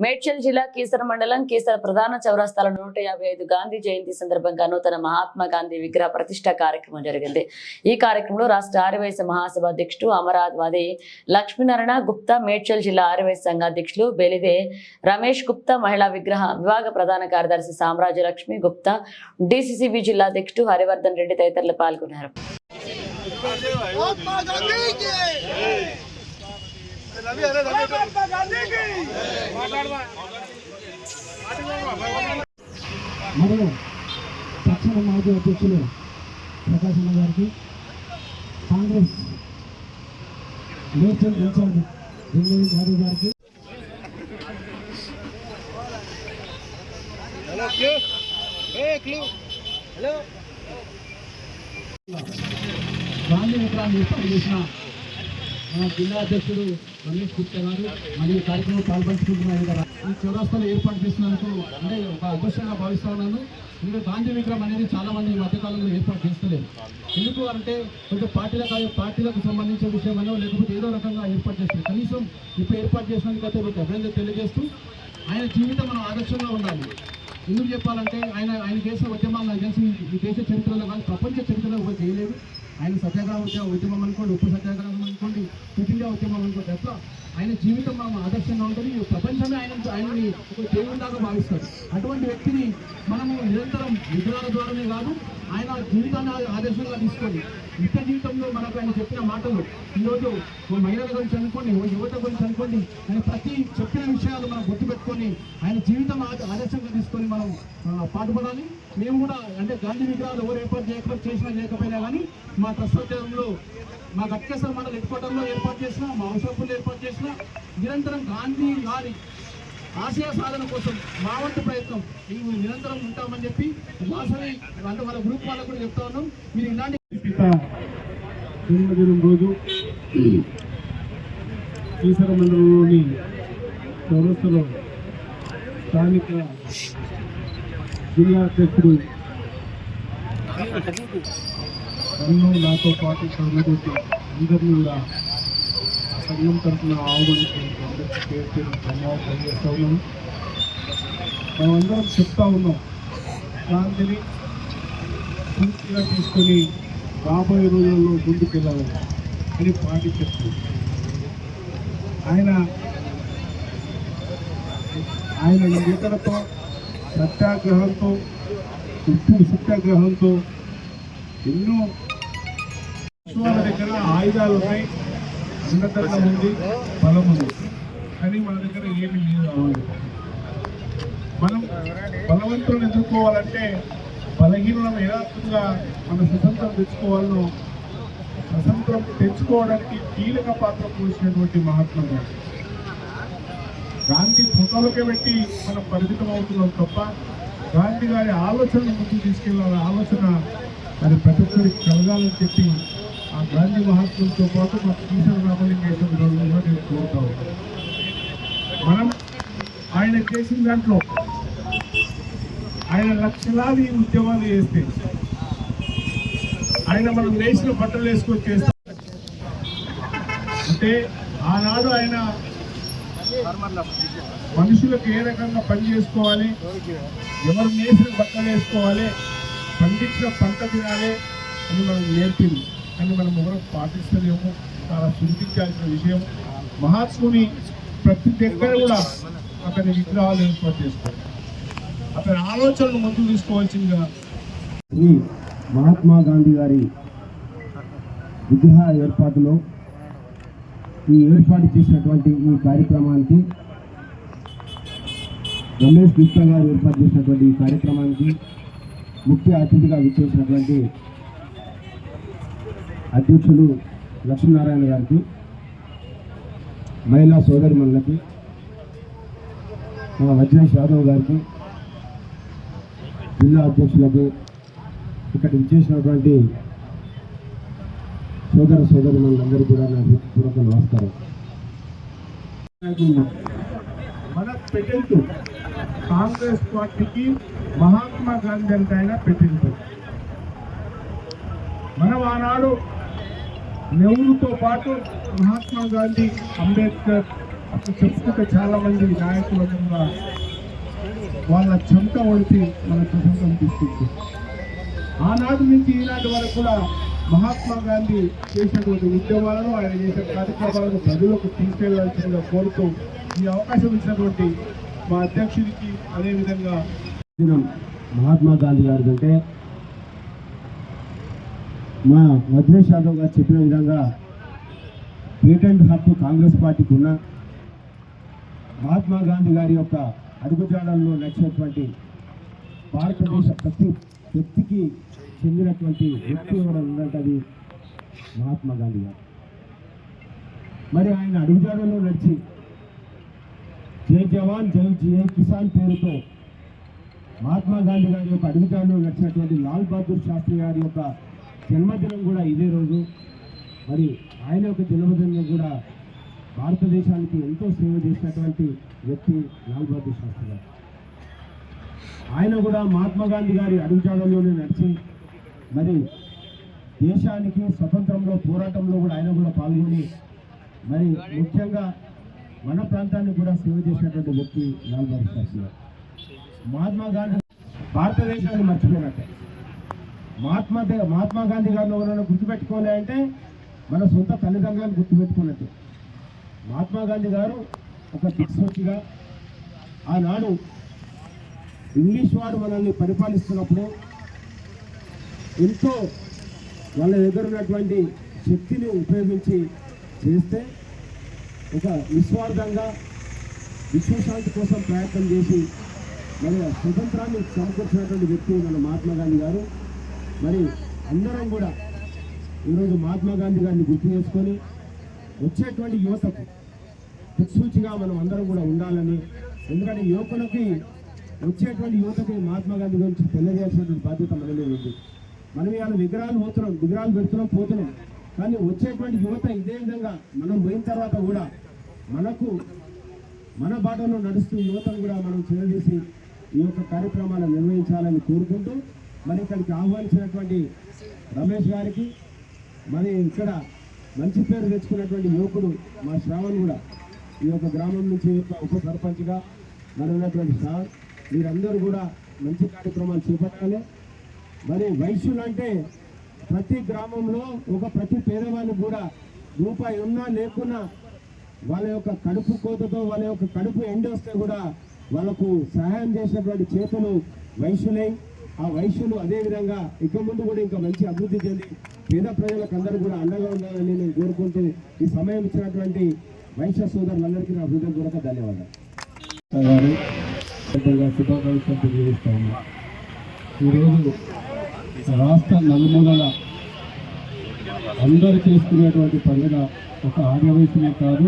మేడ్చల్ జిల్లా కీసర మండలం కీసర ప్రధాన చౌరస్తాలో 155 గాంధీ జయంతి సందర్భంగా నూతన మహాత్మా గాంధీ విగ్రహ ప్రతిష్ట కార్యక్రమం జరిగింది. ఈ కార్యక్రమంలో రాష్ట్ర ఆర్యవైశ్య మహాసభ అధ్యక్షుడు అమరావతి లక్ష్మీనారాయణ గుప్తా, మేడ్చల్ జిల్లా ఆర్యవైశ్య సంఘ అధ్యక్షులు బెలిదే రమేష్ గుప్తా, మహిళా విభాగ ప్రధాన కార్యదర్శి సామ్రాజ్య లక్ష్మి గుప్తా, డిసిసిబి జిల్లా అధ్యక్షుడు హరివర్ధన్ రెడ్డి తదితరులు పాల్గొన్నారు. మరియు తక్షణ మాజీ అధ్యక్షులు ప్రకాశం గారికి, కాంగ్రెస్ మేడ్చల్ ఇన్ఛార్జ్ యాదవ్ గారికి, గాంధీ విగ్రహాన్ని ఏర్పాటు చేసిన మన జిల్లా అధ్యక్షుడు రమేష్ గుప్తా గారు మరియు కార్యక్రమంలో పాల్పంచుకుంటున్నారు కదా. ఈ చౌరస్తాలో ఏర్పాటు చేసినందుకు అంటే ఒక అదృష్టంగా భావిస్తా ఉన్నాను. ఎందుకంటే గాంధీ విగ్రహం అనేది చాలా మంది ఈ మధ్యకాలంలో ఏర్పాటు చేస్తలేదు. ఎందుకు అంటే కొంచెం పార్టీలకు సంబంధించిన విషయమనో లేకపోతే ఏదో రకంగా ఏర్పాటు చేస్తారు. కనీసం ఇప్పుడు ఏర్పాటు చేసినందుకు అయితే మీకు అభినందన తెలియజేస్తూ ఆయన జీవితం మనం ఆదర్శంగా ఉండాలి. ఎందుకు చెప్పాలంటే ఆయన చేసిన ఉద్యమాలు నాకు తెలిసి ఈ దేశ చరిత్రలో కానీ ప్రపంచ చరిత్రలో ఎవరు చేయలేదు. ఆయన సత్యాగ్రహ ఉద్యమం అనుకోండి, ఉప్పు సత్యాగ్రహం అనుకోండి, క్విట్ ఇండియా ఉద్యమం అనుకోండి, అట్లా ఆయన జీవితం మనం ఆదర్శంగా ఉంటుంది. ప్రపంచమే ఆయనని ఒక దేవుడిలాగా భావిస్తారు. అటువంటి వ్యక్తిని మనము నిరంతరం విగ్రహాల ద్వారానే కాదు, ఆయన జీవితాన్ని ఆదర్శంగా తీసుకొని నిత్య జీవితంలో మనకు ఆయన చెప్పిన మాటలు ఈరోజు మహిళల గురించి అనుకోండి, యువత గురించి అనుకోండి, ఆయన ప్రతి చెప్పిన విషయాలు మనం గుర్తుపెట్టుకొని ఆయన జీవితం ఆదర్శంగా తీసుకొని మనం పాటుపడాలి. మేము కూడా అంటే గాంధీ విగ్రహాలు ఎవరు ఏర్పాటు చేసినా చేయకపోయినా కానీ మా ప్రస్తుతంలో మా గట్కేశ్వర మండల హెడ్క్వార్టర్లో ఏర్పాటు చేసిన, మా అవసరపుల్లో ఏర్పాటు చేసిన నిరంతరం గాంధీ గారి ఆశయ సాధన కోసం మా వంతు ప్రయత్నం మేము నిరంతరం ఉంటామని చెప్పి వాసవి అంటే వాళ్ళ గ్రూప్ వాళ్ళకు కూడా చెప్తా ఉన్నాం. మీరు ఇలాంటి జన్మదినం రోజు కీసర మండలంలోని చౌరస్తాలో స్థానిక జిల్లా అధ్యక్షుడు నన్ను నాతో పాటు సహకరించి అందరినీ కూడా సంఘం తరఫున ఆహ్వానించినందుకు అందరికీ పేరు ధన్యవాదాలు తెలియజేస్తూ ఉన్నాను. మేమందరం చెప్తా ఉన్నాం, గాంధీని పూర్తిగా తీసుకొని రాబోయే రోజుల్లో ముందుకెళ్ళాలి అని పార్టీ చెప్తుంది. ఆయన నేతలతో సత్యాగ్రహంతో, ఉప్పు సత్యాగ్రహంతో ఎన్నో వాళ్ళ దగ్గర ఆయుధాలు ఉన్నాయి, ఉన్నతంగా ఉంది, బలం ఉంది, కానీ మన దగ్గర ఏమీ లేదు. మనం బలవంతులను ఎదుర్కోవాలంటే బలహీనలను యథార్థంగా మన స్వతంత్రం తెచ్చుకోవాలను స్వతంత్రం తెచ్చుకోవడానికి కీలక పాత్ర పోసినటువంటి మహాత్మా గాంధీ. గాంధీ ఫోటోలకే పెట్టి మనం పరిమితం అవుతున్నాం తప్ప గాంధీ గారి ఆలోచనను ముందుకు తీసుకెళ్ళాలని ఆలోచన అది ప్రతి ఒక్కరికి కలగాలని చెప్పి ఆ గాంధీ మహాత్ములతో పాటు మన కీసర రామలింగేశ్వర రోజుల్లో నేను కోరుతా ఉన్నాను. మనం ఆయన చేసిన దాంట్లో ఆయన లక్షలాది ఉద్యమాలు చేస్తే ఆయన మనం లేచిన బట్టలు వేసుకొని చేస్తాం అంటే ఆనాడు ఆయన మనుషులకు ఏ రకంగా పని చేసుకోవాలి, ఎవరు నేసిన బట్టలు వేసుకోవాలి, పండించిన పంట తినాలి అని మనం నేర్పింది. కానీ మనం ఎవరు పాటిస్తలేము. చాలా చింతించాల్సిన విషయం. మహాత్ముని ప్రతి దగ్గర కూడా అతని విగ్రహాలు ఏర్పాటు చేసుకోవాలి, అతని ఆలోచనలు ముందుకు తీసుకోవాల్సిందిగా శ్రీ మహాత్మా గాంధీ గారి విగ్రహ ఏర్పాటులో ఈ ఏర్పాటు చేసినటువంటి ఈ కార్యక్రమానికి రమేష్ గుప్తా గారు ఏర్పాటు చేసినటువంటి ఈ కార్యక్రమానికి ముఖ్య అతిథిగా విచ్చేసినటువంటి అధ్యక్షులు లక్ష్మీనారాయణ గారికి, మహిళా సోదరిమణులకి, మా వజ్రేష్ యాదవ్ గారికి, జిల్లా అధ్యక్షులకు, ఇక్కడ విచ్చేసినటువంటి సోదరిమణులందరూ కూడా నా హృదయపూర్వక నమస్కారం. మన పెట్టెంటు కాంగ్రెస్ పార్టీకి మహాత్మా గాంధీ అంటే ఆయన పెట్టింది. మనం ఆనాడు నెహ్రూతో పాటు మహాత్మా గాంధీ, అంబేద్కర్, అప్పుడు చెప్పుకుంటే చాలా మంది నాయకులు కూడా వాళ్ళ చెమట ఒడిపి మన ప్రసంగం తీసుకుంటుంది. ఆనాటి నుంచి ఈనాటి వరకు కూడా మహాత్మా గాంధీ చేసినటువంటి ఉద్యమాలను, ఆయన చేసిన కార్యక్రమాలను ప్రజలకు తీసుకెళ్లాల్సిందిగా కోరుతూ ఈ అవకాశం ఇచ్చినటువంటి మా అధ్యక్షుడికి, అదేవిధంగా మహాత్మా గాంధీ గారి కంటే మా మద్రేష్ యాదవ్ గారు చెప్పిన విధంగా పేటెంట్ హక్కు కాంగ్రెస్ పార్టీకి ఉన్న మహాత్మా గాంధీ గారి యొక్క అడుగుజాడల్లో నడిచేటువంటి భారతదేశ ప్రతి వ్యక్తికి చెందినటువంటి వ్యక్తి కూడా ఉందంటే అది మహాత్మా గాంధీ గారు. మరి ఆయన అడుగుజాడల్లో నడిచి జై జవాన్ జై కిసాన్ పేరుతో మహాత్మా గాంధీ గారి యొక్క అడుగుజాడల్లో నడిచినటువంటి లాల్ బహదూర్ శాస్త్రి గారి యొక్క జన్మదినం కూడా ఇదే రోజు. మరి ఆయన యొక్క జన్మదినం కూడా భారతదేశానికి ఎంతో సేవ చేసినటువంటి వ్యక్తి లాల్ బహదూర్ శాస్త్రి గారు. ఆయన కూడా మహాత్మా గాంధీ గారి అడుగుజాడల్లోనే నడిచి మరి దేశానికి స్వతంత్రంలో పోరాటంలో కూడా ఆయన కూడా పాల్గొని మరి ముఖ్యంగా మన ప్రాంతానికి కూడా సేవ చేసినటువంటి వ్యక్తి లాల్ బహదూర్ శాస్త్రి గారు. మహాత్మా గాంధీ భారతదేశాన్ని మర్చిపోయినట్టే. మహాత్మా గాంధీ గారిని ఎవరైనా గుర్తుపెట్టుకోలే అంటే మన సొంత తల్లిదండ్రులను గుర్తుపెట్టుకున్నట్టు. మహాత్మా గాంధీ గారు ఒక దిక్సూచిగా ఆనాడు ఇంగ్లీష్ వారు మనల్ని పరిపాలిస్తున్నప్పుడు ఎంతో వాళ్ళ దగ్గర ఉన్నటువంటి శక్తిని ఉపయోగించి చేస్తే ఒక నిస్వార్థంగా విశ్వశాంతి కోసం ప్రయత్నం చేసి మరి స్వతంత్రాన్ని సమకూర్చినటువంటి వ్యక్తి మన మహాత్మా గాంధీ గారు. మరి అందరం కూడా ఈరోజు మహాత్మా గాంధీ గారిని గుర్తు చేసుకొని వచ్చేటువంటి యువతకు దిక్సూచిగా మనం అందరం కూడా ఉండాలని, ఎందుకంటే యువకులకి వచ్చేటువంటి యువతకి మహాత్మా గాంధీ గురించి తెలియజేయాల్సినటువంటి బాధ్యత మన మీద ఉంది. మనం ఇవాళ విగ్రహాలు పోతున్నాం, కానీ వచ్చేటువంటి యువత ఇదే విధంగా మనం పోయిన తర్వాత కూడా మన బాటలో నడుస్తూ యువతను కూడా మనం చేరదీసి ఈ యొక్క కార్యక్రమాలను నిర్వహించాలని కోరుకుంటూ మరి ఇక్కడికి ఆహ్వానించినటువంటి రమేష్ గారికి, మరి ఇక్కడ మంచి పేరు తెచ్చుకున్నటువంటి యువకుడు మా శ్రావణ్ కూడా ఈ యొక్క గ్రామం నుంచి ఉప సర్పంచ్గా మరి ఉన్నటువంటి శ్రావణ్, మీరందరూ కూడా మంచి కార్యక్రమాలు చేపట్టాలి. మరి వైశ్యులు అంటే ప్రతి గ్రామంలో ప్రతి పేదవాళ్ళకి కూడా రూపాయి ఉన్నా లేకున్నా వాళ్ళ యొక్క కడుపు కోతతో, వాళ్ళ యొక్క కడుపు ఎండి వస్తే కూడా వాళ్ళకు సహాయం చేసినటువంటి చేతులు వైశ్యులై, ఆ వైశ్యులు అదేవిధంగా ఇక ముందు కూడా ఇంకా మంచి అభివృద్ధి చెంది పేద ప్రజలకు అందరూ కూడా అండగా ఉండాలని నేను కోరుకుంటూ ఈ సమయం ఇచ్చినటువంటి వైశ్య సోదరులందరికీ నా హృదయపూర్వక ధన్యవాదాలు. శుభాకాంక్షలు తెలియజేస్తా ఉన్నా. ఈరోజు రాష్ట్ర నలుమూలల అందరూ చేసుకునేటువంటి పండుగ ఒక ఆర్యవైశ్యమే కాదు,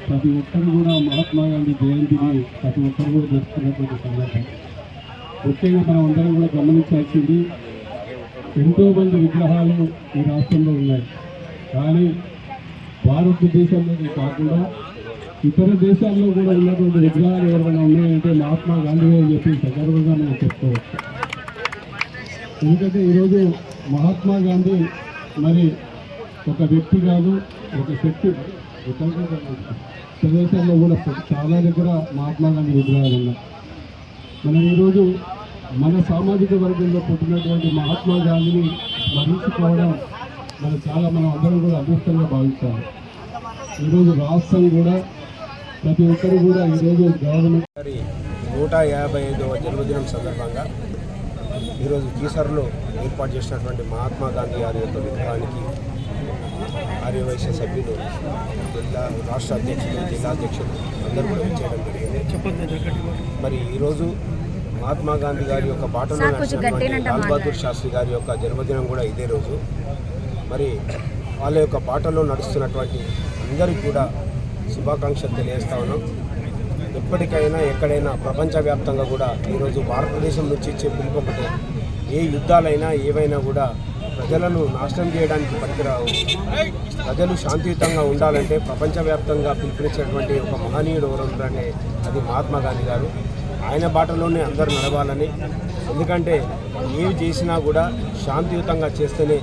ప్రతి ఒక్కరు కూడా మహాత్మా గాంధీ జయంతిని ప్రతి ఒక్కరు కూడా జరుపుకునేటువంటి సందర్భం. ముఖ్యంగా మనం అందరం కూడా గమనించాల్సింది, ఎంతోమంది విగ్రహాలు ఈ రాష్ట్రంలో ఉన్నాయి, కానీ భారతదేశంలోనే కాకుండా ఇతర దేశాల్లో కూడా ఉన్నటువంటి విగ్రహాలు ఎవరైనా ఉన్నాయంటే మహాత్మా గాంధీ అని చెప్పి సగర్వంగా మనం చెప్పుకోవచ్చు. ఎందుకంటే ఈరోజు మహాత్మా గాంధీ మరి ఒక వ్యక్తి కాదు, ఒక శక్తి. ఇతర ప్రదేశాల్లో కూడా చాలా దగ్గర మహాత్మా గాంధీ విగ్రహాలు ఉన్నాయి. మనం ఈరోజు మన సామాజిక వర్గంలో పుట్టినటువంటి మహాత్మా గాంధీని స్మరించుకోవడం మనం అందరం కూడా అదృష్టంగా భావిస్తాము. ఈరోజు రాష్ట్రం కూడా ప్రతి ఒక్కరు కూడా ఈరోజు గవర్నమెంట్ 155వ జన్మదినం సందర్భంగా ఈరోజు కీసర్లో ఏర్పాటు చేసినటువంటి మహాత్మా గాంధీ గారి యొక్క విగ్రహానికి ఆర్యవైశ్య సభ్యులు, రాష్ట్ర అధ్యక్షులు, జిల్లా అధ్యక్షులు అందరూ కూడా చేయడం జరిగింది. మరి ఈరోజు మహాత్మా గాంధీ గారి యొక్క బాటలో నడిచినటువంటి లాల్ బహదూర్ శాస్త్రి గారి యొక్క జన్మదినం కూడా ఇదే రోజు. మరి వాళ్ళ యొక్క బాటలో నడుస్తున్నటువంటి అందరికీ కూడా శుభాకాంక్షలు తెలియజేస్తా ఉన్నాం. ఎప్పటికైనా ఎక్కడైనా ప్రపంచవ్యాప్తంగా కూడా ఈరోజు భారతదేశం నుంచి ఇచ్చే పిలుపు ఒకటే, ఏ యుద్ధాలైనా ఏవైనా కూడా ప్రజలను నాశనం చేయడానికి పనికిరావు. ప్రజలు శాంతియుతంగా ఉండాలంటే ప్రపంచవ్యాప్తంగా పిలుపునిచ్చినటువంటి ఒక మహనీయుడు ఎవరంటే అది మహాత్మా గాంధీ గారు. ఆయన బాటలోనే అందరూ నడవాలని, ఎందుకంటే ఏవి చేసినా కూడా శాంతియుతంగా చేస్తేనే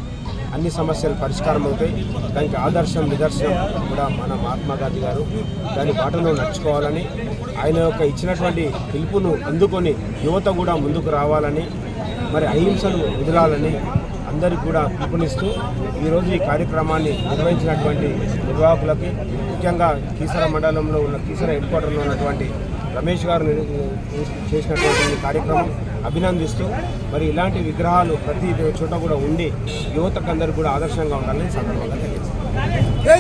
అన్ని సమస్యలు పరిష్కారం అవుతాయి. దానికి ఆదర్శం నిదర్శనం కూడా మన మహాత్మా గాంధీ గారు. దాని బాటలో నడుచుకోవాలని, ఆయన యొక్క ఇచ్చినటువంటి పిలుపును అందుకొని యువత కూడా ముందుకు రావాలని, మరి అహింసను వదలాలని అందరికీ కూడా పిలుపునిస్తూ ఈరోజు ఈ కార్యక్రమాన్ని నిర్వహించినటువంటి నిర్వాహకులకి, ముఖ్యంగా కీసర మండలంలో ఉన్న కీసర హెడ్ క్వార్టర్లో ఉన్నటువంటి రమేష్ గారు చేసినటువంటి ఈ కార్యక్రమం అభినందిస్తూ, మరి ఇలాంటి విగ్రహాలు ప్రతి చోట కూడా ఉండి యువతకు అందరికీ కూడా ఆదర్శంగా ఉండాలని సందర్భంగా తెలియజేస్తారు.